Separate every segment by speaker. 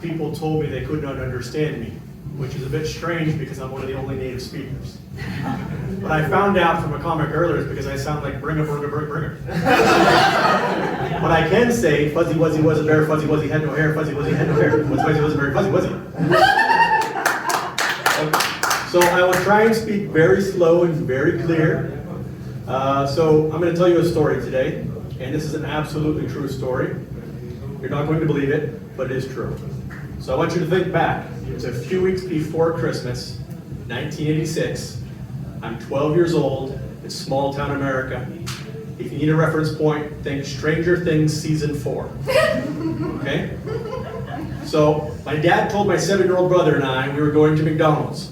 Speaker 1: people told me they could not understand me, which is a bit strange because I'm one of the only native speakers. But I found out from a comic earlier it's because I sound like Bringer, Bringer, Bringer. But I can say, fuzzy wuzzy was a bear, fuzzy wuzzy had no hair, fuzzy wuzzy had no hair, fuzzy wuzzy was a bear, fuzzy wuzzy. So I will try and speak very slow and very clear. So I'm going to tell you a story today, and this is an absolutely true story. You're not going to believe it, but it is true. So I want you to think back. It's a few weeks before Christmas, 1986. I'm 12 years old. It's small town America. If you need a reference point, think Stranger Things season 4. Okay? So my dad told my 7-year-old brother and I we were going to McDonald's.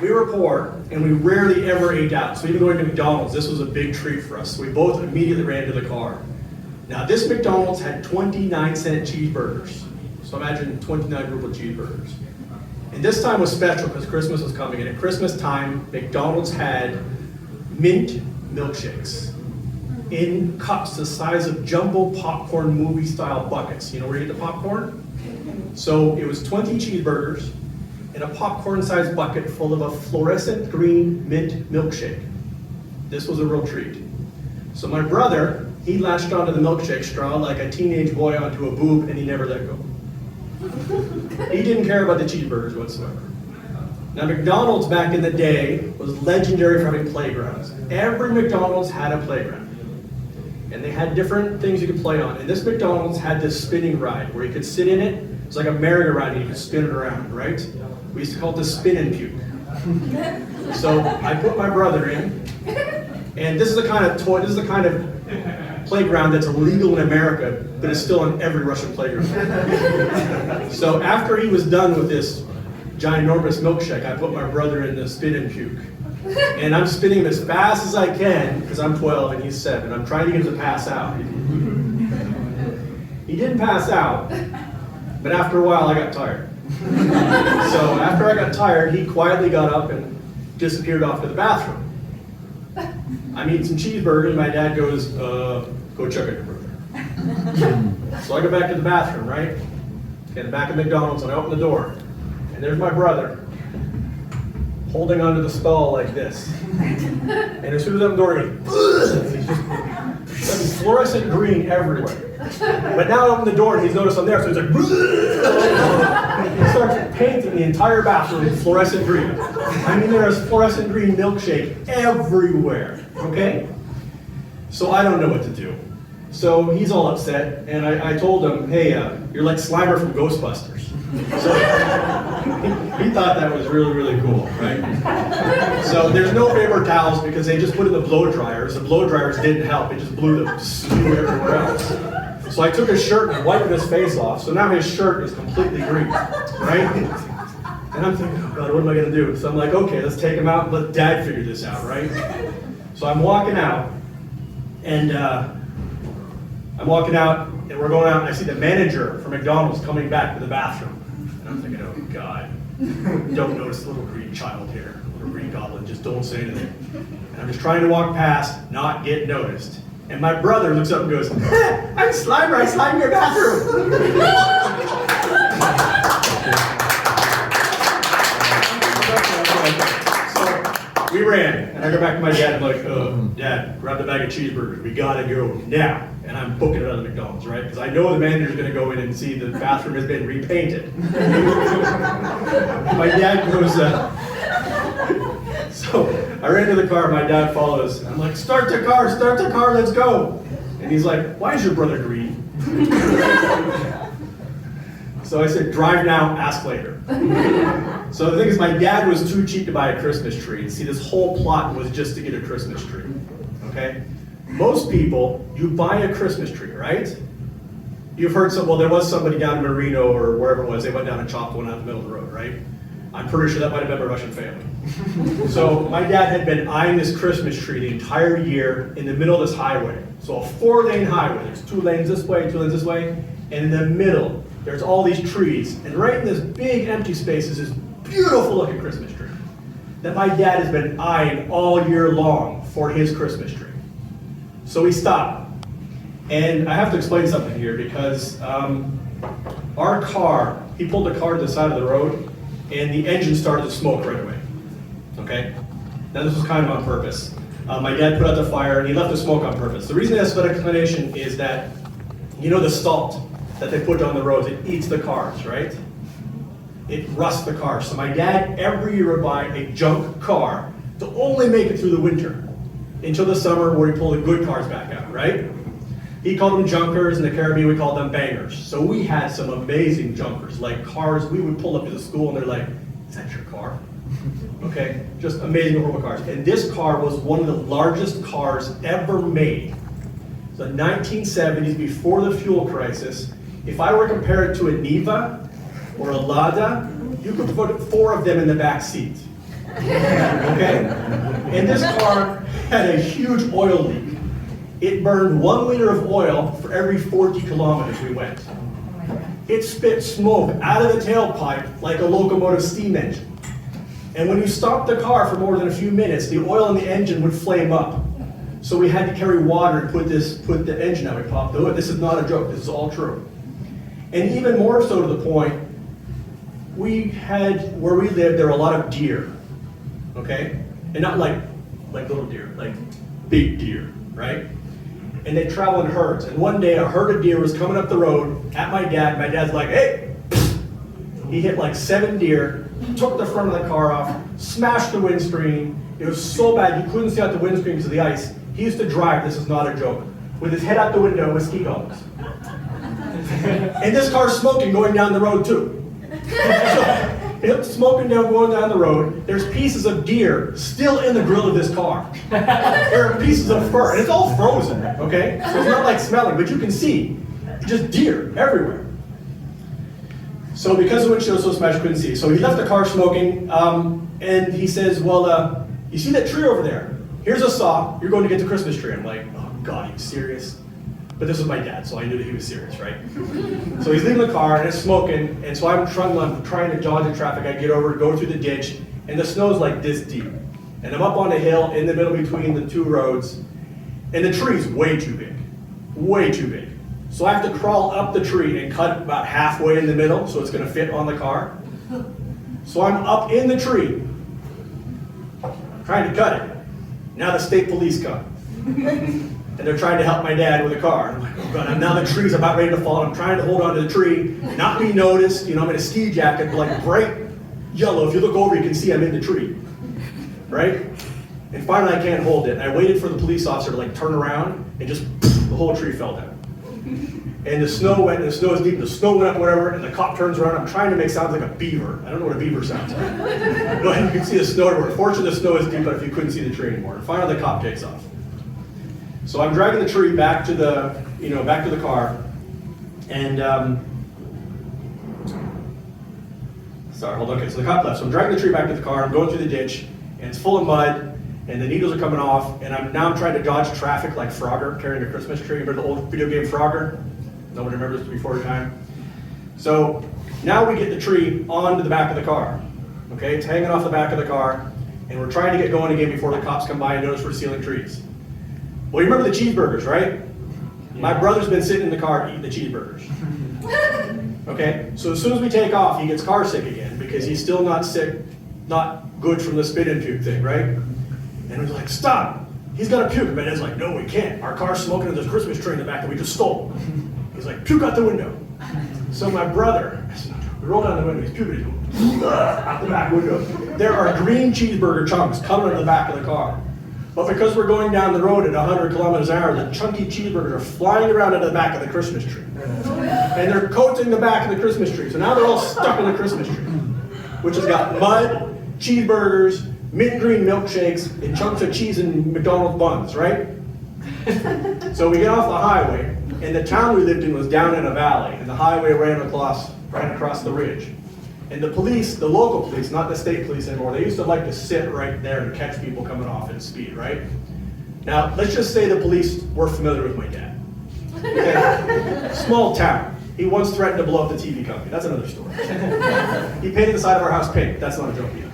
Speaker 1: We were poor, and we rarely ever ate out. So even going to McDonald's, this was a big treat for us. So we both immediately ran to the car. Now this McDonald's had 29-cent cheeseburgers. So imagine 29 ruble cheeseburgers. And this time was special because Christmas was coming. And at Christmas time, McDonald's had mint milkshakes in cups the size of jumbo popcorn movie-style buckets. You know where you get the popcorn? So it was 20 cheeseburgers in a popcorn-sized bucket full of a fluorescent green mint milkshake. This was a real treat. So my brother, he latched onto the milkshake straw like a teenage boy onto a boob, and he never let go. He didn't care about the cheeseburgers whatsoever. Now McDonald's back in the day was legendary for having playgrounds. Every McDonald's had a playground. And they had different things you could play on. And this McDonald's had this spinning ride where you could sit in it. It's like a merry-go-round and you could spin it around, right? We used to call it the spin and puke. So I put my brother in, and this is the kind of toy, this is the kind of playground that's illegal in America, but is still in every Russian playground. So after he was done with this ginormous milkshake, I put my brother in the spin and puke. And I'm spinning him as fast as I can, because I'm 12 and he's 7. I'm trying to get him to pass out. He didn't pass out, but after a while I got tired. So after I got tired, he quietly got up and disappeared off to the bathroom. I'm eating some cheeseburgers, my dad goes, go check on your brother. So I go back to the bathroom, right? Get the back of McDonald's, and I open the door. And there's my brother, holding onto the stall like this. And as soon as I open the door, he goes, he's fluorescent green everywhere. But now I open the door and he's noticed I'm there, so he's like, he starts painting the entire bathroom with fluorescent green. I mean, there is fluorescent green milkshake everywhere, okay? So I don't know what to do. So he's all upset, and I told him, hey, you're like Slimer from Ghostbusters. So he thought that was really, really cool, right? So there's no paper towels because they just put in the blow dryers. The blow dryers didn't help, it just blew the stew everywhere else. So I took his shirt and wiped his face off, so now his shirt is completely green, right? And I'm thinking, oh God, what am I gonna do? So I'm like, okay, let's take him out and let Dad figure this out, right? So I'm walking out, and we're going out, and I see the manager from McDonald's coming back to the bathroom. And I'm thinking, oh God, don't notice the little green child here, little green goblin, just don't say anything. And I'm just trying to walk past, not get noticed. And my brother looks up and goes, I'm Slimer, I slime in your bathroom. So we ran, and I go back to my dad, and I'm like, Dad, grab the bag of cheeseburgers, we gotta go now. And I'm booking it out of McDonald's, right? Because I know the manager's gonna go in and see the bathroom has been repainted. My dad goes, so I ran to the car, my dad follows. I'm like, start the car, let's go. And he's like, why is your brother green? So I said, drive now, ask later. So the thing is, my dad was too cheap to buy a Christmas tree. And see, this whole plot was just to get a Christmas tree, okay? Most people, you buy a Christmas tree, right? You've heard well, there was somebody down in Marino or wherever it was, they went down and chopped one out in the middle of the road, right? I'm pretty sure that might have been a Russian family. So my dad had been eyeing this Christmas tree the entire year in the middle of this highway. So a 4-lane highway, there's 2 lanes this way, 2 lanes this way, and in the middle, there's all these trees. And right in this big empty space is this beautiful looking Christmas tree that my dad has been eyeing all year long for his Christmas tree. So we stop, And I have to explain something here because our car, he pulled the car to the side of the road and the engine started to smoke right away, okay? Now this was kind of on purpose. My dad put out the fire and he left the smoke on purpose. The reason that's that explanation is that, you know the salt that they put on the roads, it eats the cars, right? It rusts the cars. So my dad every year would buy a junk car to only make it through the winter until the summer where he pulled the good cars back out, right? He called them junkers. In the Caribbean, we called them bangers. So we had some amazing junkers, like cars. We would pull up to the school and they're like, is that your car? Okay, just amazing horrible cars. And this car was one of the largest cars ever made. The 1970s, before the fuel crisis. If I were to compare it to a Niva or a Lada, you could put 4 of them in the back seat. Okay? And this car had a huge oil leak. It burned 1 liter of oil for every 40 kilometers we went. It spit smoke out of the tailpipe like a locomotive steam engine. And when you stopped the car for more than a few minutes, the oil in the engine would flame up. So we had to carry water and put the engine out. We popped the hood. This is not a joke. This is all true. And even more so to the point, we had, where we lived, there were a lot of deer. Okay? And not like little deer, like big deer, right? And they travel in herds. And one day a herd of deer was coming up the road at my dad. My dad's like, hey! He hit like 7 deer, took the front of the car off, smashed the windscreen. It was so bad you couldn't see out the windscreen because of the ice. He used to drive, this is not a joke, with his head out the window with ski goggles. And this car's smoking going down the road too. So, it's smoking going down the road. There's pieces of deer still in the grill of this car. There are pieces of fur, and it's all frozen, okay? So it's not like smelling, but you can see just deer everywhere. So because the windshield was so smashed, couldn't see. So he left the car smoking, and he says, well, you see that tree over there? Here's a saw, you're going to get the Christmas tree. I'm like, oh God, are you serious? But this was my dad, so I knew that he was serious, right? So he's leaving the car, and it's smoking, and so I'm trying to dodge the traffic. I get over, go through the ditch, and the snow's like this deep. And I'm up on a hill in the middle between the 2 roads, and the tree's way too big, way too big. So I have to crawl up the tree and cut about halfway in the middle, so it's gonna fit on the car. So I'm up in the tree, trying to cut it. Now the state police come. And they're trying to help my dad with the car. I'm like, oh God, and now the tree's about ready to fall. I'm trying to hold on to the tree, not be noticed. You know, I'm in a ski jacket, like bright yellow. If you look over, you can see I'm in the tree, right? And finally I can't hold it. I waited for the police officer to like turn around and just, the whole tree fell down. And the snow went, and the snow is deep, and the snow went up, whatever, and the cop turns around. I'm trying to make sounds like a beaver. I don't know what a beaver sounds like. But you can see the snow everywhere. Fortunately, the snow is deep, but if you couldn't see the tree anymore. And finally the cop takes off. So I'm dragging the tree back to the, back to the car, and sorry, hold on. Okay, so the cop left. So I'm dragging the tree back to the car. I'm going through the ditch, and it's full of mud, and the needles are coming off, and I'm trying to dodge traffic like Frogger carrying a Christmas tree. Remember the old video game Frogger? Nobody remembers this before time. So now we get the tree onto the back of the car. Okay, it's hanging off the back of the car, and we're trying to get going again before the cops come by and notice we're stealing trees. Well, you remember the cheeseburgers, right? Yeah. My brother's been sitting in the car eating the cheeseburgers. Okay, so as soon as we take off, he gets car sick again because he's still not sick, not good from the spit and puke thing, right? And we're like, stop, he's got to puke. My dad's like, no, we can't. Our car's smoking and there's a Christmas tree in the back that we just stole. He's like, puke out the window. So my brother, we roll down the window, he's puking out the back window. There are green cheeseburger chunks coming out of the back of the car. But because we're going down the road at 100 kilometers an hour, the chunky cheeseburgers are flying around into the back of the Christmas tree. And they're coating the back of the Christmas tree. So now they're all stuck in the Christmas tree, which has got mud, cheeseburgers, mint green milkshakes, and chunks of cheese and McDonald's buns, right? So we get off the highway, and the town we lived in was down in a valley, and the highway ran across the ridge. And the police, the local police, not the state police anymore, they used to like to sit right there and catch people coming off at speed, right? Now, let's just say the police were familiar with my dad. Okay? Small town. He once threatened to blow up the TV company. That's another story. He painted the side of our house pink. That's not a joke either.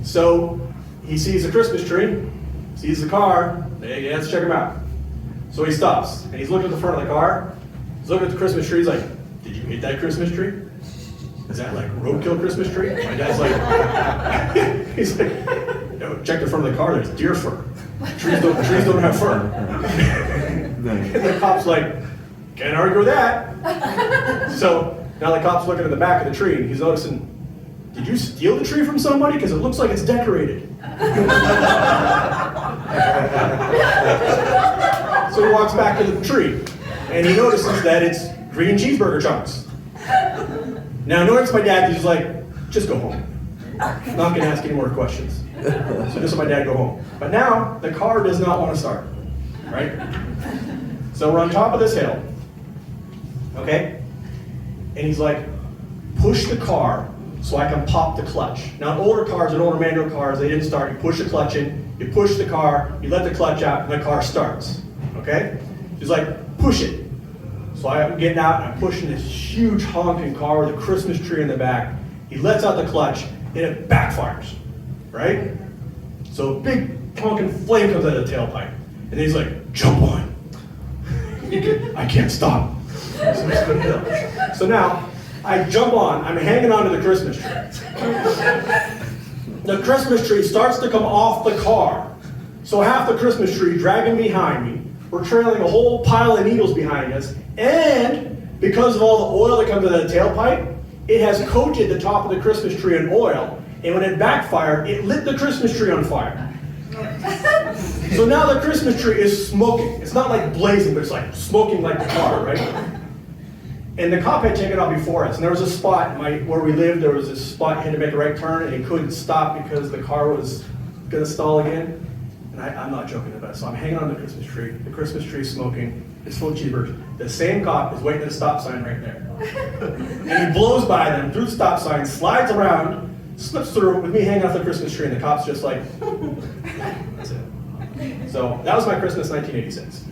Speaker 1: So he sees a Christmas tree, sees the car, hey, let's check him out. So he stops, and he's looking at the front of the car. He's looking at the Christmas tree. He's like, did you hate that Christmas tree? Is that like roadkill Christmas tree? My dad's like, he's like, no, check the front of the car, there's deer fur. Trees don't have fur. And the cop's like, can't argue with that. So now the cop's looking at the back of the tree, and he's noticing, did you steal the tree from somebody? Because it looks like it's decorated. So he walks back to the tree, and he notices that it's green cheeseburger chunks. Now, knowing it's my dad, he's like, just go home. I'm not going to ask any more questions. So just let my dad go home. But now, the car does not want to start, right? So we're on top of this hill, okay? And he's like, push the car so I can pop the clutch. Now, older cars and older manual cars, they didn't start. You push the clutch in, you push the car, you let the clutch out, and the car starts, okay? He's like, push it. So I'm getting out, and I'm pushing this huge honking car with a Christmas tree in the back. He lets out the clutch, and it backfires, right? So a big honking flame comes out of the tailpipe. And then he's like, jump on. I can't stop. So now, I jump on, I'm hanging onto the Christmas tree. The Christmas tree starts to come off the car. So half the Christmas tree dragging behind me. We're trailing a whole pile of needles behind us. And because of all the oil that comes out of the tailpipe, it has coated the top of the Christmas tree in oil. And when it backfired, it lit the Christmas tree on fire. So now the Christmas tree is smoking. It's not like blazing, but it's like smoking like the car, right? And the cop had taken off before us. And there was a spot where we lived, there was this spot, he had to make a right turn, and he couldn't stop because the car was going to stall again. And I'm not joking about it. So I'm hanging on the Christmas tree. The Christmas tree is smoking. It's full of cheeseburgers. The same cop is waiting at a stop sign right there. And he blows by them through the stop sign, slides around, slips through with me hanging off the Christmas tree, and the cop's just like, that's it. So that was my Christmas 1986.